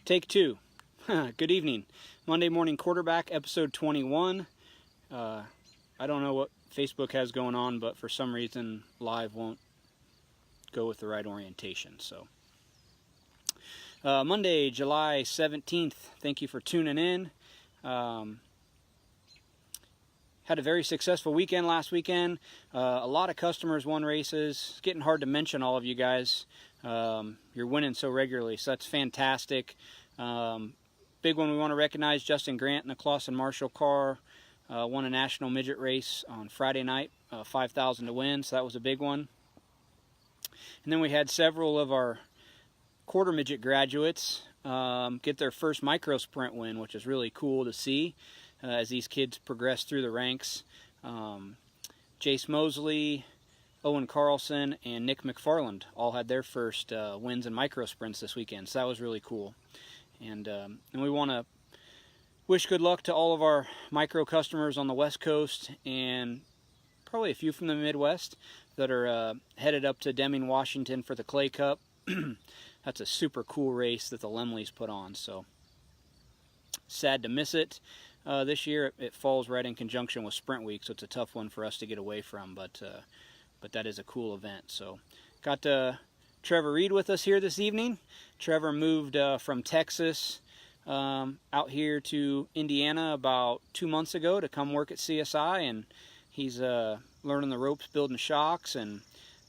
Take two. Good evening. Monday Morning Quarterback, episode 21. I don't know what Facebook has going on, but for some reason, live won't go with the right orientation. So, Monday, July 17th. Thank you for tuning in. Had a very successful weekend last weekend. A lot of customers won races. It's getting hard to mention all of you guys. You're winning so regularly, so that's fantastic. Big one we want to recognize, Justin Grant in the Clausen Marshall car. Won a national midget race on Friday night, 5,000 to win, so that was a big one. And then we had several of our quarter midget graduates get their first micro sprint win, which is really cool to see as these kids progress through the ranks. Jace Mosley, Owen Carlson, and Nick McFarland all had their first wins in micro sprints this weekend, so that was really cool. And we want to wish good luck to all of our micro customers on the West Coast and probably a few from the Midwest that are headed up to Deming, Washington for the Clay Cup. That's a super cool race that the Lemleys put on, so sad to miss it. This year it falls right in conjunction with Sprint Week, so it's a tough one for us to get away from, but that is a cool event. So got Trevor Reed with us here this evening. Trevor moved from Texas out here to Indiana about 2 months ago to come work at CSI, and he's learning the ropes, building shocks, and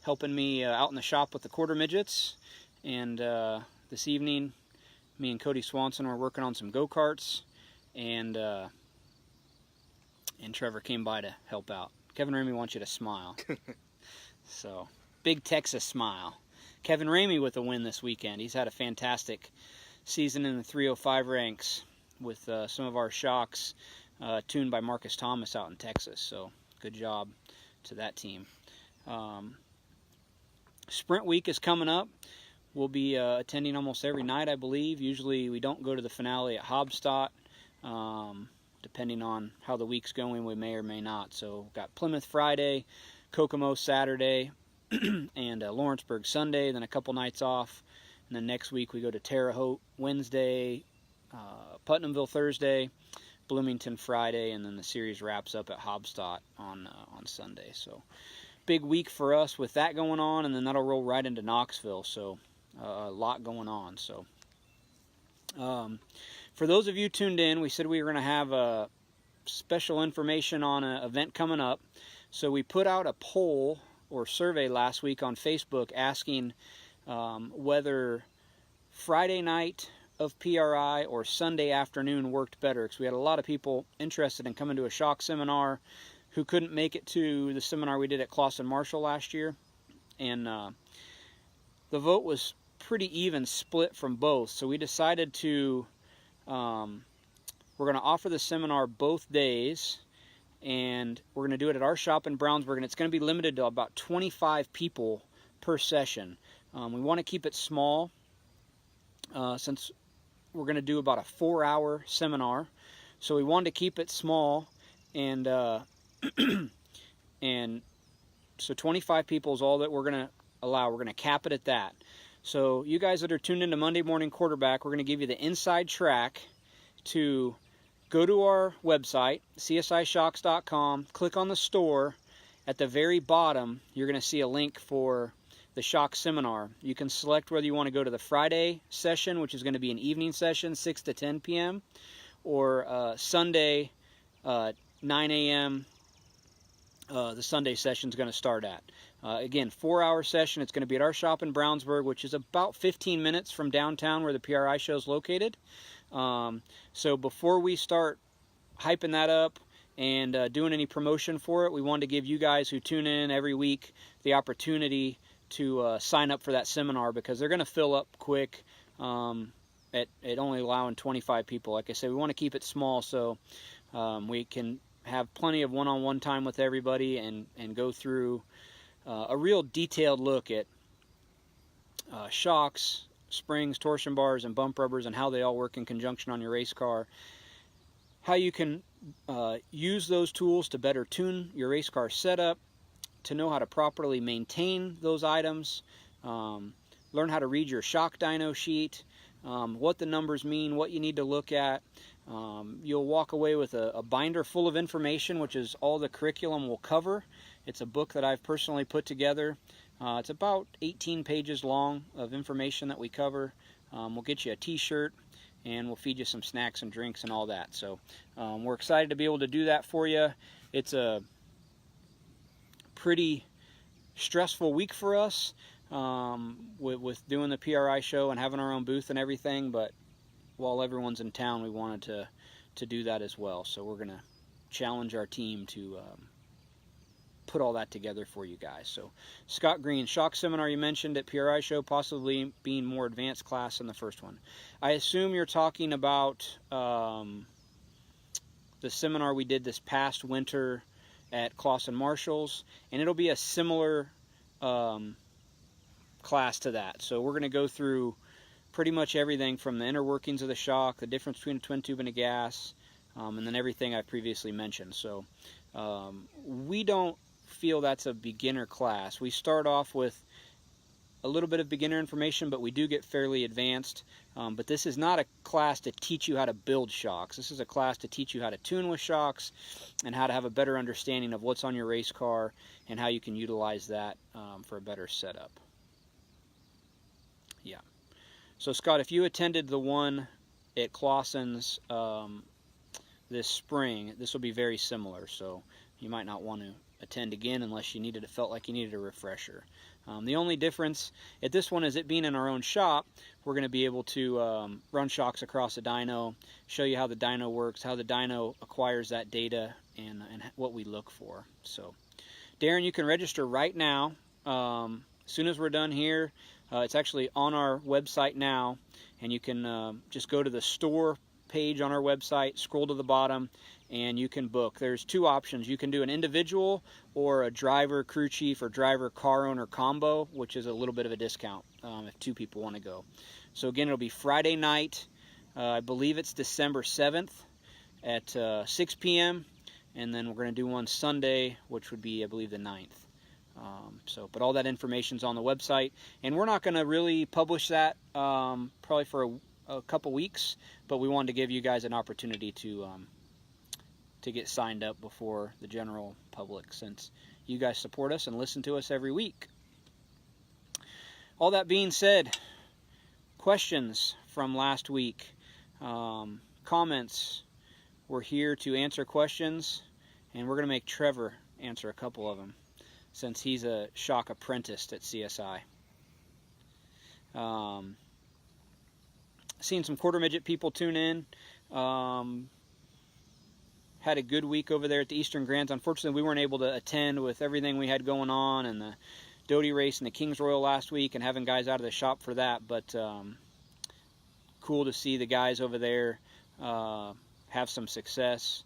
helping me out in the shop with the quarter midgets. And this evening, me and Cody Swanson were working on some go-karts, and Trevor came by to help out. Kevin Ramey wants you to smile. So, big Texas smile. Kevin Ramey with a win this weekend. He's had a fantastic season in the 305 ranks with some of our shocks tuned by Marcus Thomas out in Texas. So, good job to that team. Sprint Week is coming up. We'll be attending almost every night, I believe. Usually we don't go to the finale at Hobstadt. Depending on how the week's going, we may or may not. So we've got Plymouth Friday, Kokomo Saturday, and Lawrenceburg Sunday, then a couple nights off. And then next week we go to Terre Haute Wednesday, Putnamville Thursday, Bloomington Friday, and then the series wraps up at Hobstadt on Sunday. So big week for us with that going on, and then that'll roll right into Knoxville. So a lot going on. So for those of you tuned in, we said we were going to have special information on an event coming up. So we put out a poll or survey last week on Facebook asking whether Friday night of PRI or Sunday afternoon worked better, because we had a lot of people interested in coming to a shock seminar who couldn't make it to the seminar we did at Clausen Marshall last year. And the vote was pretty even split from both, so we decided to we're going to offer the seminar both days, and we're going to do it at our shop in Brownsburg, and it's going to be limited to about 25 people per session. We want to keep it small since we're going to do about a 4-hour seminar, so we wanted to keep it small, and and so 25 people is all that we're going to allow. We're going to cap it at that. So you guys that are tuned into Monday Morning Quarterback, we're going to give you the inside track to go to our website, csishocks.com, click on the store. At the very bottom, you're going to see a link for the shock seminar. You can select whether you want to go to the Friday session, which is going to be an evening session, 6 to 10 p.m., or Sunday, 9 a.m., the Sunday session is going to start at. Again, 4-hour session. It's going to be at our shop in Brownsburg, which is about 15 minutes from downtown where the PRI show is located. So before we start hyping that up and doing any promotion for it, we wanted to give you guys who tune in every week the opportunity to sign up for that seminar, because they're going to fill up quick at only allowing 25 people. Like I said, we want to keep it small so we can have plenty of one-on-one time with everybody and go through a real detailed look at shocks, springs, torsion bars, and bump rubbers, and how they all work in conjunction on your race car. How you can use those tools to better tune your race car setup, to know how to properly maintain those items, learn how to read your shock dyno sheet, what the numbers mean, what you need to look at. You'll walk away with a binder full of information, which is all the curriculum will cover. It's a book that I've personally put together. It's about 18 pages long of information that we cover. We'll get you a t-shirt, and we'll feed you some snacks and drinks and all that. So we're excited to be able to do that for you. It's a pretty stressful week for us with doing the PRI show and having our own booth and everything, but while everyone's in town, we wanted to do that as well. So we're going to challenge our team to put all that together for you guys. So Scott Green, shock seminar you mentioned at PRI show, possibly being more advanced class than the first one. I assume you're talking about the seminar we did this past winter at Clausen Marshall's, and it'll be a similar class to that. So we're going to go through pretty much everything from the inner workings of the shock, the difference between a twin tube and a gas, and then everything I've previously mentioned. So we don't feel that's a beginner class. We start off with a little bit of beginner information, but we do get fairly advanced. But this is not a class to teach you how to build shocks. This is a class to teach you how to tune with shocks and how to have a better understanding of what's on your race car and how you can utilize that for a better setup. Yeah. So Scott, if you attended the one at Clausen's this spring, this will be very similar. So you might not want to attend again unless you felt like you needed a refresher. The only difference at this one is it being in our own shop, we're going to be able to run shocks across a dyno, show you how the dyno works, how the dyno acquires that data, and what we look for. So, Darren, you can register right now. As soon as we're done here, it's actually on our website now, and you can just go to the store page on our website, scroll to the bottom, and you can book. There's two options. You can do an individual or a driver, crew chief, or driver, car owner combo, which is a little bit of a discount if two people want to go. So again, it'll be Friday night. I believe it's December 7th at 6 p.m. And then we're going to do one Sunday, which would be, I believe, the 9th. But all that information's on the website. And we're not going to really publish that probably for a couple weeks, but we wanted to give you guys an opportunity to get signed up before the general public, since you guys support us and listen to us every week. All that being said, questions from last week, comments. We're here to answer questions, and we're going to make Trevor answer a couple of them, since he's a shock apprentice at CSI. Seen some quarter midget people tune in. Had a good week over there at the Eastern Grands. Unfortunately, we weren't able to attend with everything we had going on, and the Doty race and the Kings Royal last week, and having guys out of the shop for that. But cool to see the guys over there have some success.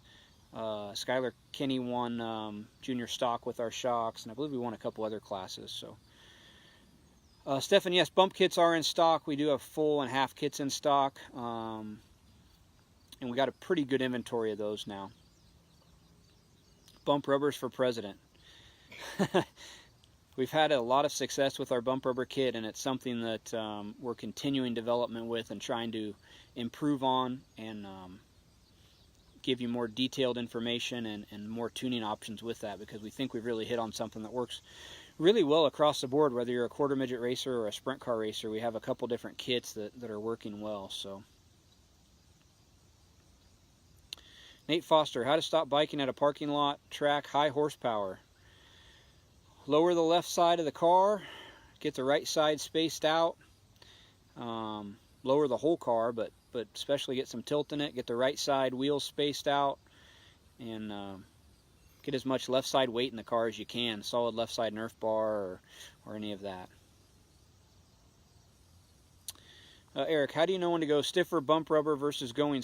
Skylar Kinney won junior stock with our shocks, and I believe we won a couple other classes. So, Stefan, yes, bump kits are in stock. We do have full and half kits in stock, and we got a pretty good inventory of those now. Bump rubbers for president. We've had a lot of success with our bump rubber kit, and it's something that we're continuing development with and trying to improve on and give you more detailed information and more tuning options with that, because we think we've really hit on something that works really well across the board. Whether you're a quarter midget racer or a sprint car racer, we have a couple different kits that are working well. So, Nate Foster, how to stop biking at a parking lot track, high horsepower. Lower the left side of the car, get the right side spaced out. Lower the whole car, but especially get some tilt in it. Get the right side wheels spaced out, and get as much left side weight in the car as you can. Solid left side Nerf bar or any of that. Eric, how do you know when to go stiffer bump rubber versus going